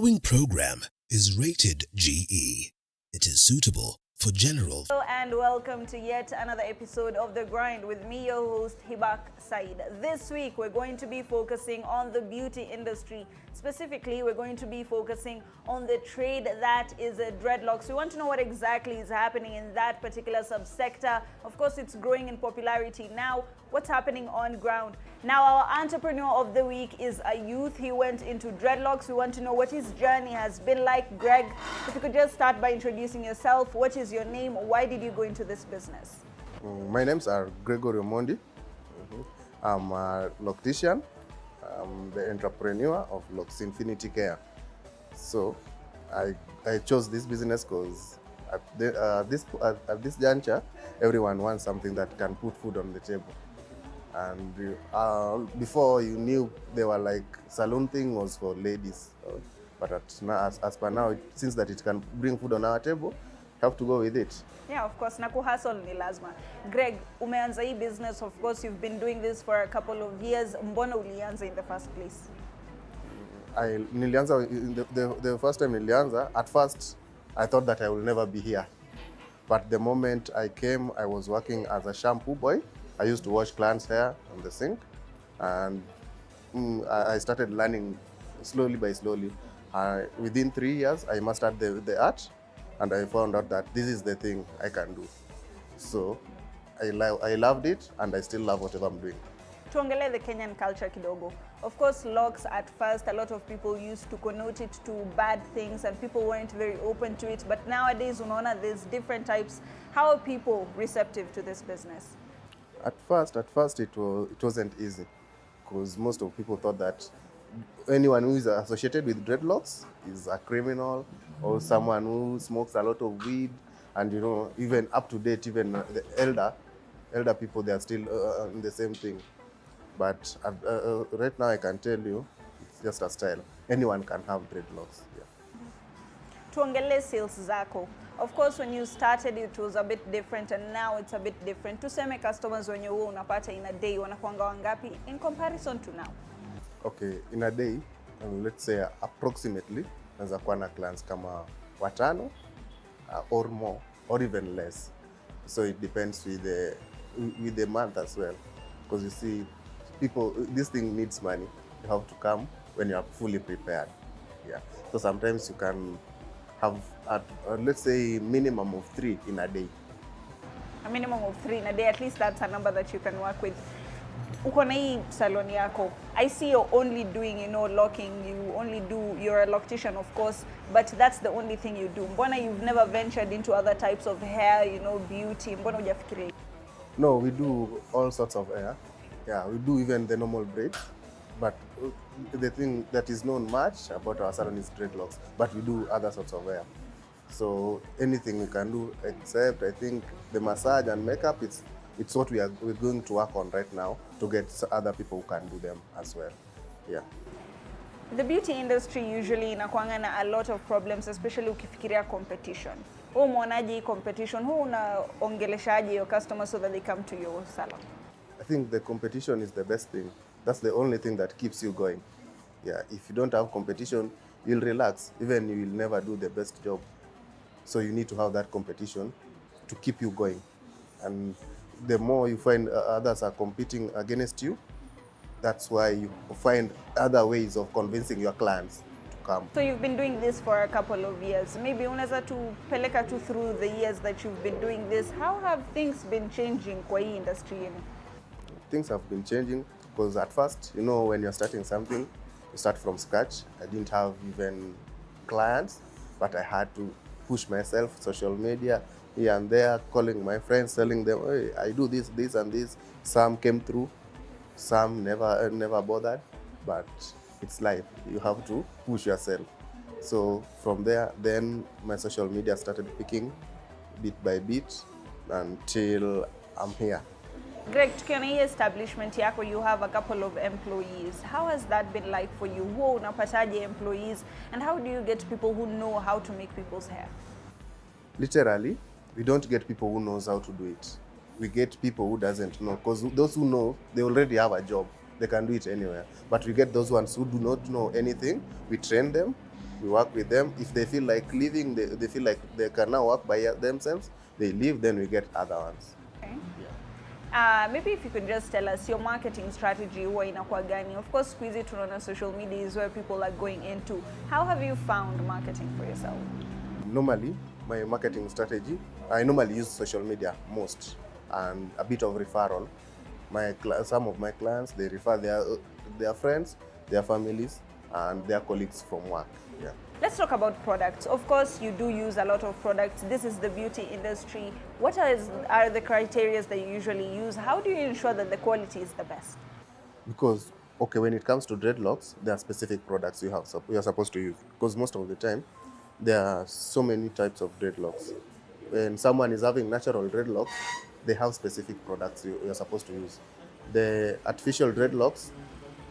following program is rated GE. It is suitable for general. Hello and welcome to yet another episode of The Grind with me, your host Hibaq Said. This week we're going to be focusing on the beauty industry. Specifically, we're going to be focusing on the trade that is dreadlocks. We want to know what exactly is happening in that particular subsector. Of course, it's growing in popularity now. What's happening on ground? Now, our entrepreneur of the week is a youth. He went into dreadlocks. We want to know what his journey has been like. Greg, if you could just start by introducing yourself. What is your name? Why did you go into this business? My names are Gregorio Mondi. I'm a loctician. I'm the entrepreneur of Locks Infinity Care. So I chose this business because at this juncture, everyone wants something that can put food on the table. And before you knew, they were like salon thing was for ladies. But as per now, since that it can bring food on our table, have to go with it. Yeah, of course, na kuhustle ni lazima. Greg, umeanza hii business, of course, you've been doing this for a couple of years. Mbona ulianza in the first place? Nilianza, the first time nilianza, at first, I thought that I will never be here. But the moment I came, I was working as a shampoo boy. I used to wash clients' hair on the sink. And I started learning slowly by slowly. Within 3 years, I mastered the art. And I found out that this is the thing I can do. So I loved it, and I still love whatever I'm doing. Tuongele the Kenyan culture kidogo. Of course, locks at first, a lot of people used to connote it to bad things and people weren't very open to it. But nowadays, unaona, there's different types. How are people receptive to this business? At first it wasn't easy, because most of people thought that anyone who is associated with dreadlocks is a criminal or someone who smokes a lot of weed. And you know, even up to date, even the elder people, they are still in the same thing. But right now I can tell you, it's just a style. Anyone can have dreadlocks. Yeah. Tuongele sales zako. Of course, when you started, it was a bit different, and now it's a bit different. Tuseme customers wenye huwa unapata in a day wanakuanga wangapi in comparison to now? Okay, in a day, let's say approximately, naweza kuwa na clients kama 5 or more, or even less. So it depends with the month as well, because you see, people, this thing needs money. You have to come when you are fully prepared. Yeah. So sometimes you can have let's say minimum of 3 in a day. A minimum of 3 in a day, at least that's a number that you can work with. Uko na hii salon yako, I see you're only doing, locking. You're a loctician, of course, but that's the only thing you do. Mbona you've never ventured into other types of hair, beauty? Mbona hujafikiria? No, we do all sorts of hair. Yeah, we do even the normal braids. But the thing that is known much about our salon is dreadlocks. But we do other sorts of hair. So anything we can do, except I think the massage and makeup, it's what we're going to work on right now to get other people who can do them as well. Yeah. The beauty industry usually inakuanga na a lot of problems, especially ukifikiria competition. Wewe umeonaje competition? Who unaongeleshaje your customers so that they come to your salon? I think the competition is the best thing. That's the only thing that keeps you going. Yeah, if you don't have competition, you'll relax. Even you will never do the best job. So you need to have that competition to keep you going. And the more you find others are competing against you, that's why you find other ways of convincing your clients to come. So you've been doing this for a couple of years. Maybe unaweza tupeleka tu through the years that you've been doing this. How have things been changing kwa hii industry yenu? Things have been changing because at first, when you're starting something, you start from scratch. I didn't have even clients, but I had to push myself, social media, here and there, calling my friends, telling them, hey, I do this, this, and this. Some came through, some never bothered, but it's life. You have to push yourself. So from there, then my social media started picking bit by bit until I'm here. Greg, tukiona hii establishment yako, you have a couple of employees. How has that been like for you? Huwa unapataje employees, and how do you get people who know how to make people's hair? Literally, we don't get people who knows how to do it. We get people who doesn't know, because those who know, they already have a job. They can do it anywhere. But we get those ones who do not know anything. We train them, We work with them. If they feel like leaving, they feel like they can now work by themselves, they leave, then we get other ones. Okay. Yeah. Maybe if you could just tell us your marketing strategy huwa inakuwa gani? Of course, siku hizi tunaona social media is where people are going into. How have you found marketing for yourself? Normally, my marketing strategy, I normally use social media most and a bit of referral. Some of my clients, they refer their friends, their families, and their colleagues from work. Yeah. Let's talk about products. Of course, you do use a lot of products. This is the beauty industry. What are the criteria that you usually use? How do you ensure that the quality is the best? Because, okay, when it comes to dreadlocks, there are specific products you're supposed to use. Because most of the time, there are so many types of dreadlocks. When someone is having natural dreadlocks, they have specific products you're supposed to use. The artificial dreadlocks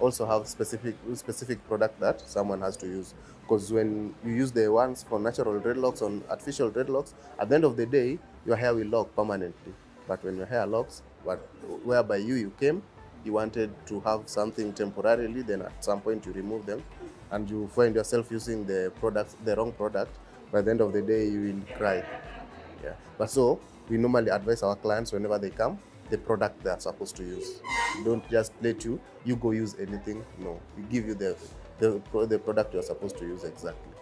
also have specific product that someone has to use. Because when you use the ones for natural dreadlocks on artificial dreadlocks, at the end of the day, your hair will lock permanently. But when your hair locks, whereby you came, you wanted to have something temporarily, then at some point you remove them, and you find yourself using the wrong product. By the end of the day, you will cry. Yeah. But so we normally advise our clients whenever they come, the product they're supposed to use. Don't just let you go use anything. No, we give you the product you're supposed to use exactly.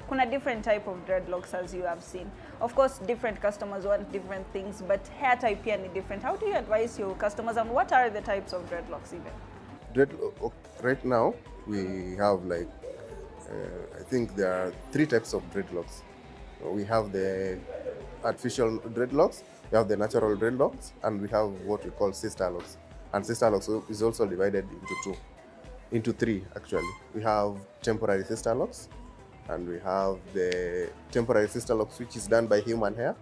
Kuna different type of dreadlocks as you have seen. Of course, different customers want different things, but hair type is different. How do you advise your customers, and what are the types of dreadlocks even? Right now, we have like, I think there are 3 types of dreadlocks. We have the artificial dreadlocks, we have the natural dreadlocks, and we have what we call sister locks. And sister locks is also divided into 3 actually. We have temporary sister locks, and we have the temporary sister locks, which is done by human hair,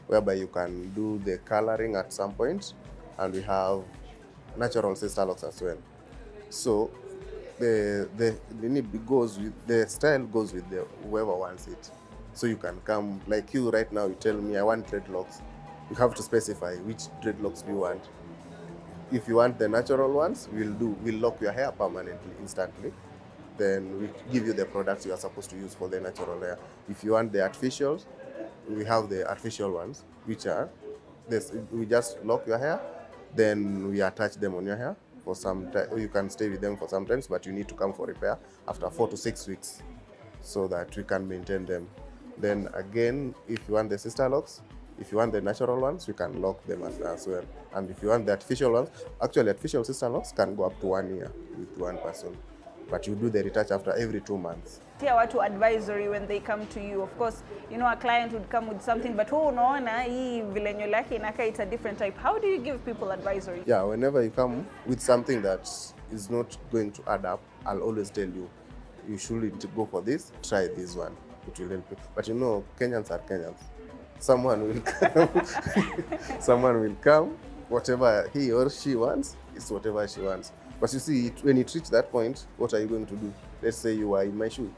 whereby you can do the coloring at some point, and we have natural sister locks as well. So the style goes with whoever wants it. So you can come, like you right now, you tell me I want dreadlocks. You have to specify which dreadlocks do you want. If you want the natural ones, we'll lock your hair permanently, instantly. Then we give you the products you are supposed to use for the natural hair. If you want the artificials, we have the artificial ones, which are this. We just lock your hair, then we attach them on your hair for some time. You can stay with them for some times, but you need to come for repair after 4 to 6 weeks, so that we can maintain them. Then again, if you want the sister locks, if you want the natural ones, we can lock them as well. And if you want the artificial ones, actually artificial sister locks can go up to 1 year with one person. But you do the retouch after every 2 months. Tia watu advisory when they come to you. Of course, you know, a client would come with something, but unaona hii vile nywele yake inakaa, it's a different type. How do you give people advisory? Yeah, whenever you come with something that is not going to add up, I'll always tell you, you shouldn't go for this, try this one. It will help you. But you know, Kenyans are Kenyans. Someone will come, someone will come, whatever he or she wants, is whatever she wants. But you see, when it reaches that point, what are you going to do? Let's say you are in my shoe.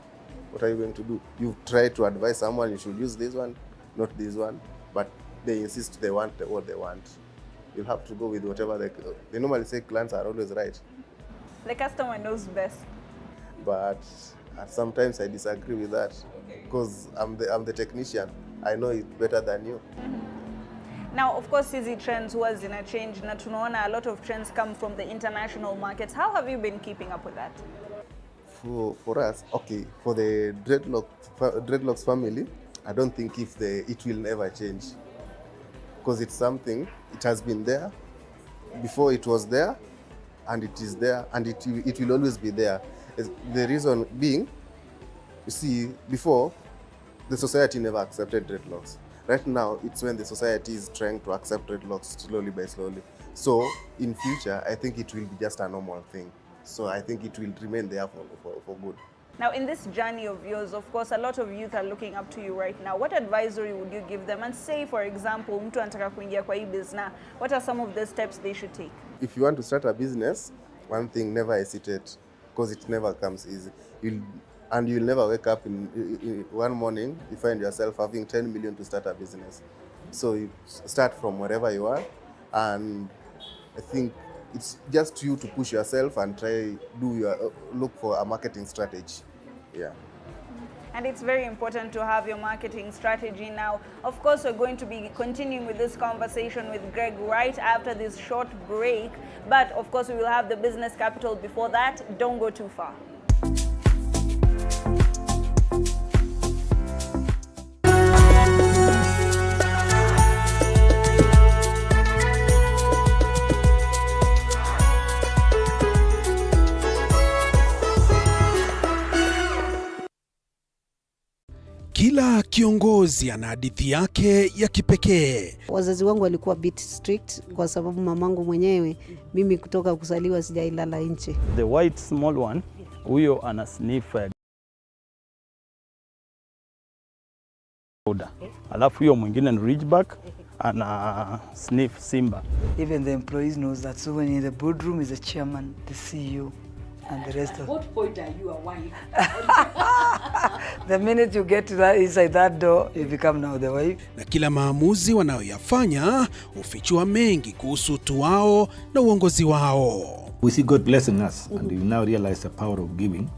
What are you going to do? You try to advise someone, you should use this one, not this one, but they insist they want what they want. You'll have to go with whatever they normally say clients are always right. The customer knows best. But sometimes I disagree with that, because I'm the technician. I know it better than you. Now, of course, hizi trends huwa zina change, na tunaona a lot of trends come from the international markets. How have you been keeping up with that? For us, okay, for the dreadlocks family, I don't think it will never change, because it's something, it has been there before, it was there, and it is there, and it will always be there. The reason being, you see, before, the society never accepted dreadlocks. Right now, it's when the society is trying to accept dreadlocks slowly by slowly. So, in future, I think it will be just a normal thing. So, I think it will remain there for good. Now, in this journey of yours, of course, a lot of youth are looking up to you right now. What advisory would you give them? And say, for example, mtu anataka kuingia kwa hii business, what are some of the steps they should take? If you want to start a business, one thing, never hesitate, because it never comes easy. You'll never wake up in one morning, you find yourself having 10 million to start a business. So you start from wherever you are, and I think it's just you to push yourself and look for a marketing strategy. Yeah. and it's very important to have your marketing strategy. Now, of course, we're going to be continuing with this conversation with Greg right after this short break, but of course we will have the business capital before that. Don't go too far. Kila kiongozi ana hadithi yake ya kipekee. Wazazi wangu walikuwa bit strict kwa sababu mamangu mwenyewe, mimi kutoka kuzaliwa sijailala nje. The white small one, huyo ana sniff powder. Alafu huyo mwingine ni Ridgeback, ana sniff Simba. Even the employees knows that. So when in the boardroom is the chairman, the CEO, and the rest of. At what point are you a wife? The minute you get to that inside that door, you become now the wife. Na kila maamuzi wanayoyafanya hufichua mengi kuhusu utu wao na uongozi wao. We see God blessing us, and we now realize the power of giving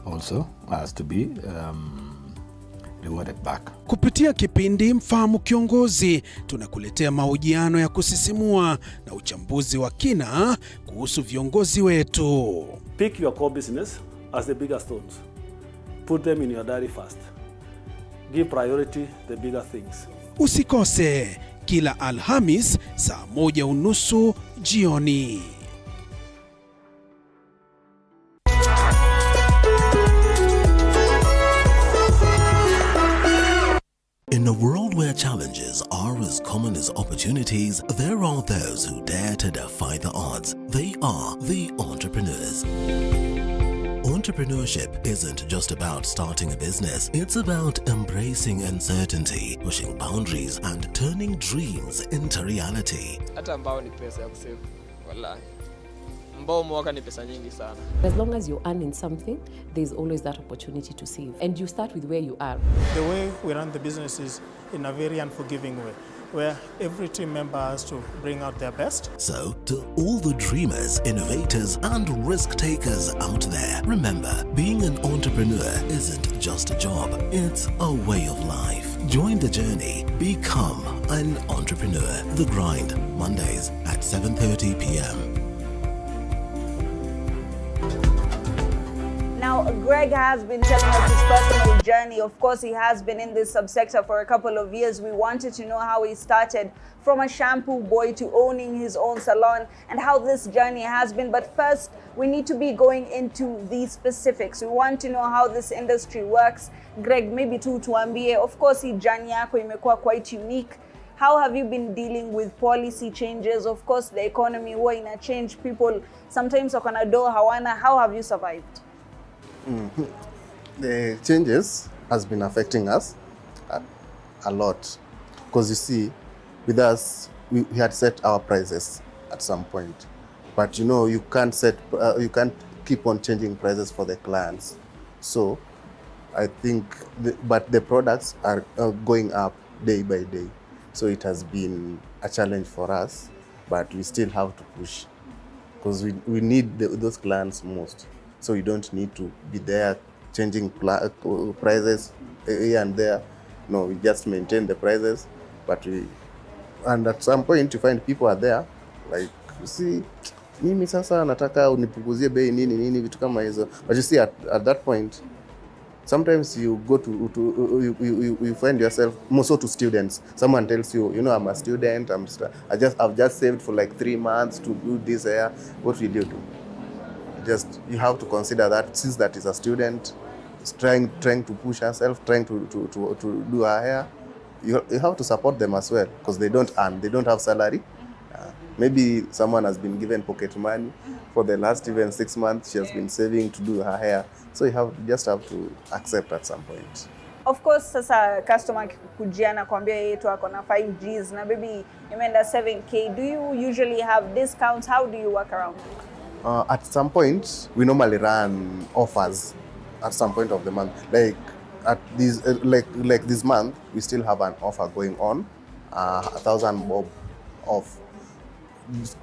also has to be rewarded back. Kupitia kipindi Mfahamu Kiongozi, tunakuletea mahojiano ya kusisimua na uchambuzi wa kina kuhusu viongozi wetu. Pick your core business as the bigger stones. Put them in your diary first. Give priority the bigger things. Usikose kila Alhamis saa 1:30 jioni. In a world where challenges are as common as opportunities, there are those who dare to defy the odds. They are the entrepreneurs. Entrepreneurship isn't just about starting a business, it's about embracing uncertainty, pushing boundaries, and turning dreams into reality. Hata ambao ni pesa ya kusave, wallahi. Ambao mwaka ni pesa nyingi sana. As long as you're earning something, there's always that opportunity to save. And you start with where you are. The way we run the business is in a very unforgiving way, where every team member has to bring out their best. So, to all the dreamers, innovators, and risk takers out there, remember, being an entrepreneur isn't just a job, it's a way of life. Join the journey. Become an entrepreneur. The Grind, Mondays at 7:30 p.m. Now, Greg has been telling us his personal journey. Of course, he has been in this subsector for a couple of years. We wanted to know how he started from a shampoo boy to owning his own salon and how this journey has been. But first, we need to be going into the specifics. We want to know how this industry works. Greg, maybe tuambie, of course, hii journey yako imekuwa quite unique. How have you been dealing with policy changes? Of course, the economy huwa ina change. People sometimes wakona do hawana. How have you survived? The changes has been affecting us a lot, because you see, with us, we had set our prices at some point, but you know, you can't keep on changing prices for the clients. So I think but the products are going up day by day, so it has been a challenge for us, but we still have to push, because we need those clients most. So you don't need to be there changing prices here and there. No, we just maintain the prices, and at some point you find people are there, like, you see, mimi sasa nataka unipunguzie bei nini vitu kama hizo. But you see, at that point, sometimes you go you find yourself, more so to students. Someone tells you, you know, I'm a student, I've just saved for like 3 months to do this here. What will you do? You have to consider that, since that is a student, trying to push herself, trying to do her hair, you have to support them as well, because they don't earn, they don't have salary. Maybe someone has been given pocket money for the last even 6 months, she has been saving to do her hair. So you just have to accept at some point. Of course, sasa customer kujia na kuambia yetu ako na 5Gs na baby imeenda 7K. Do you usually have discounts? How do you work around it? At some point, we normally run offers at some point of the month. Like at this, like this month, we still have an offer going on, 1,000 bob off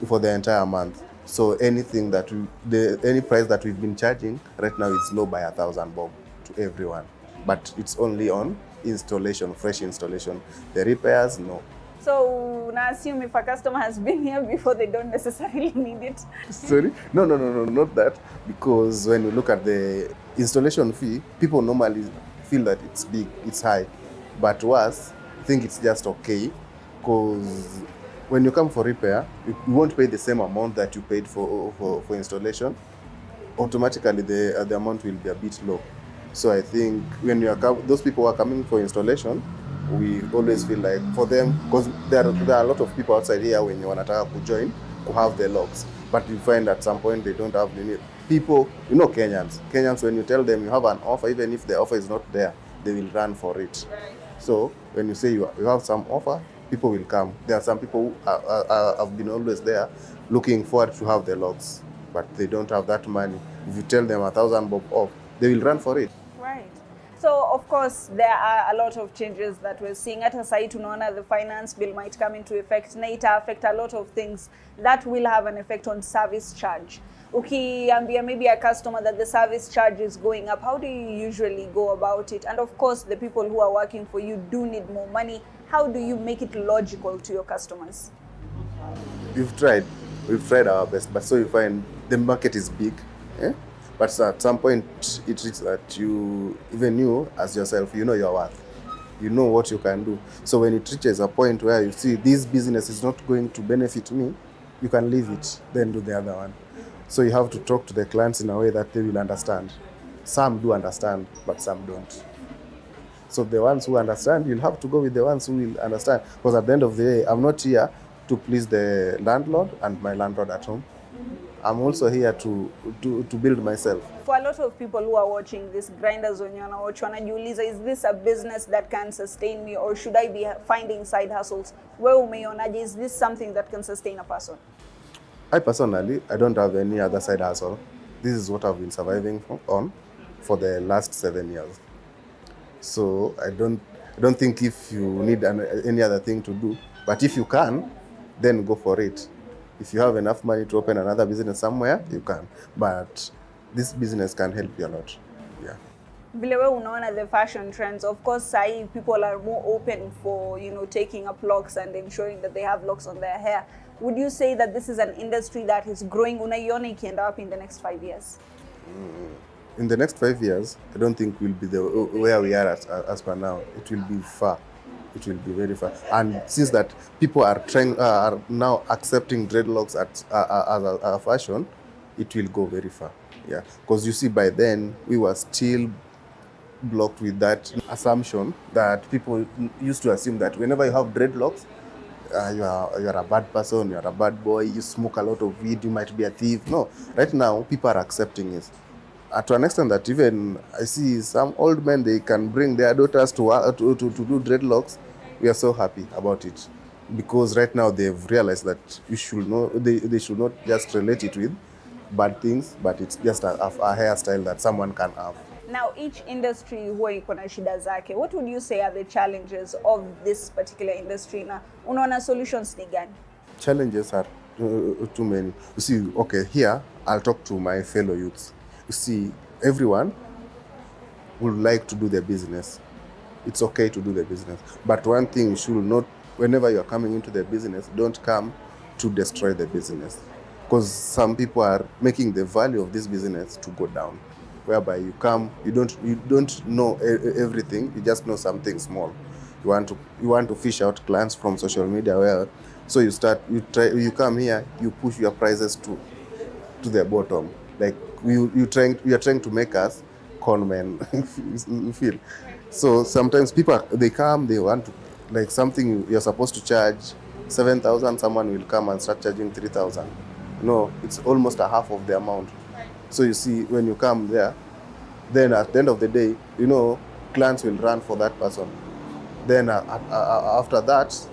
for the entire month. So anything that any price that we've been charging right now is low by 1,000 bob to everyone. but it's only on installation, fresh installation. The repairs, no. So now assume if a customer has been here before, they don't necessarily need it. Sorry? No, not that. Because when you look at the installation fee, people normally feel that it's big, it's high. But to us, I think it's just okay. Because when you come for repair, you won't pay the same amount that you paid for installation. Automatically, the amount will be a bit low. So I think when you are those people who are coming for installation, we always feel like for them, because there are a lot of people outside here when you wanataka to join, to have the locks, but you find at some point they don't have the need. People, you know, Kenyans, when you tell them you have an offer, even if the offer is not there, they will run for it. So when you say you have some offer, people will come. There are some people who have been always there looking forward to have the locks, but they don't have that money. If you tell them 1,000 bob off, they will run for it. Right. So, of course, there are a lot of changes that we're seeing. At aside, tunaona the finance bill might come into effect. Na ita affect a lot of things that will have an effect on service charge. Ukiambia maybe a customer that the service charge is going up, how do you usually go about it? And of course, the people who are working for you do need more money. How do you make it logical to your customers? We've tried our best, but so you find the market is big. But at some point, it reaches that even you as yourself, you know your worth. You know what you can do. So when it reaches a point where you see this business is not going to benefit me, you can leave it, then do the other one. So you have to talk to the clients in a way that they will understand. Some do understand, but some don't. So the ones who understand, you'll have to go with the ones who will understand. Because at the end of the day, I'm not here to please the landlord and my landlord at home. I'm also here to build myself. For a lot of people who are watching this, grinders wenye wanawatch wanajiuliza, is this a business that can sustain me, or should I be finding side hustles? Wewe umeionaje? Is this something that can sustain a person? I personally, I don't have any other side hustle. This is what I've been surviving on for the last 7 years. So I don't think if you need any other thing to do, but if you can, then go for it. If you have enough money to open another business somewhere, you can. But this business can help you a lot. Yeah. Vile wewe unaona the fashion trends, of course, sai people are more open for, taking up locks and ensuring that they have locks on their hair. Would you say that this is an industry that is growing? Unaiona ikienda up in the next 5 years? In the next 5 years, I don't think we'll be where we are as per now. It will be far. It will be very far. And since that people are now accepting dreadlocks as a fashion, it will go very far. Yeah, because you see, by then we were still blocked with that assumption that people used to assume that whenever you have dreadlocks, you are a bad person, you are a bad boy, you smoke a lot of weed, you might be a thief. No, right now people are accepting it. To an extent that even I see some old men, they can bring their daughters to do dreadlocks. We are so happy about it, because right now they've realized that they should not just relate it with bad things, but it's just a hairstyle that someone can have. Now, each industry huwa iko na shida zake. What would you say are the challenges of this particular industry? Na unaona solutions ni gani? Challenges are too many. You see, okay, here I'll talk to my fellow youths. You see, everyone would like to do their business. It's okay to do the business. But one thing you should not, whenever you're coming into the business, don't come to destroy the business. Because some people are making the value of this business to go down. Whereby you come, you don't know everything, you just know something small. You want to fish out clients from social media, so you come here, you push your prices to the bottom. Like you're trying to make us con men. You feel. So sometimes people, they come, they want to, like something you're supposed to charge 7,000, someone will come and start charging 3,000. No, it's almost a half of the amount. So you see, when you come there, then at the end of the day, clients will run for that person. Then after that,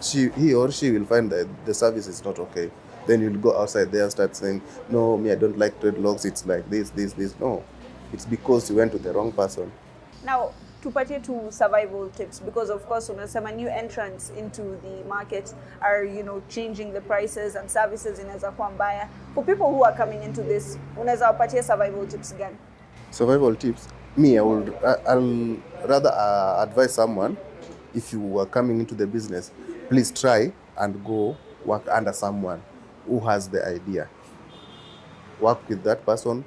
he or she will find that the service is not okay. Then you'll go outside there and start saying, no, I don't like dreadlocks, it's like this. No, it's because you went to the wrong person. Now, tupatie to survival tips, because of course unasema new entrants into the market are changing the prices and services inaweza kuwa mbaya. For people who are coming into this, unaweza wapatie survival tips gani? Survival tips, I'll rather advise someone, if you are coming into the business, please try and go work under someone who has the idea. Work with that person,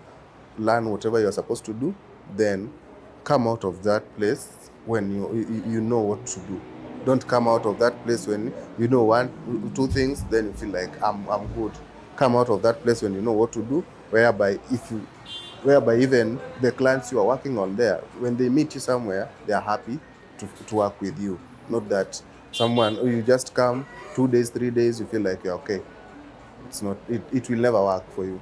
learn whatever you're supposed to do, then come out of that place when you know what to do. Don't come out of that place when you know 1, 2 things, then you feel like I'm good. Come out of that place when you know what to do, whereby even the clients you are working on there, when they meet you somewhere, they are happy to work with you. Not that someone, you just come 2 days, 3 days, you feel like you're okay. It will never work for you.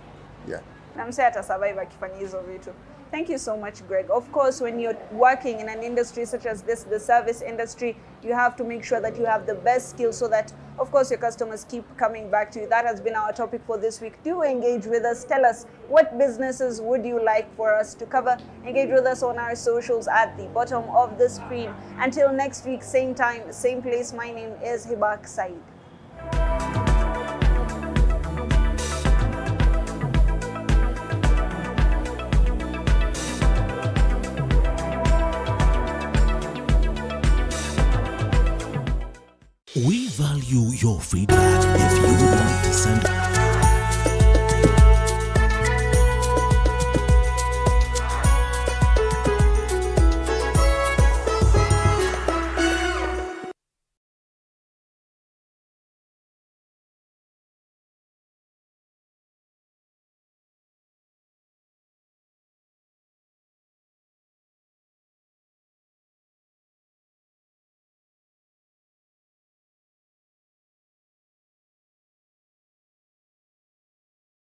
Yeah. Na msee atasurvive akifanya hizo vitu. Thank you so much, Greg. Of course, when you're working in an industry such as this, the service industry, you have to make sure that you have the best skills so that, of course, your customers keep coming back to you. That has been our topic for this week. Do engage with us. Tell us, what businesses would you like for us to cover? Engage with us on our socials at the bottom of the screen. Until next week, same time, same place, my name is Hibaq Said. We value your feedback. If you would like to send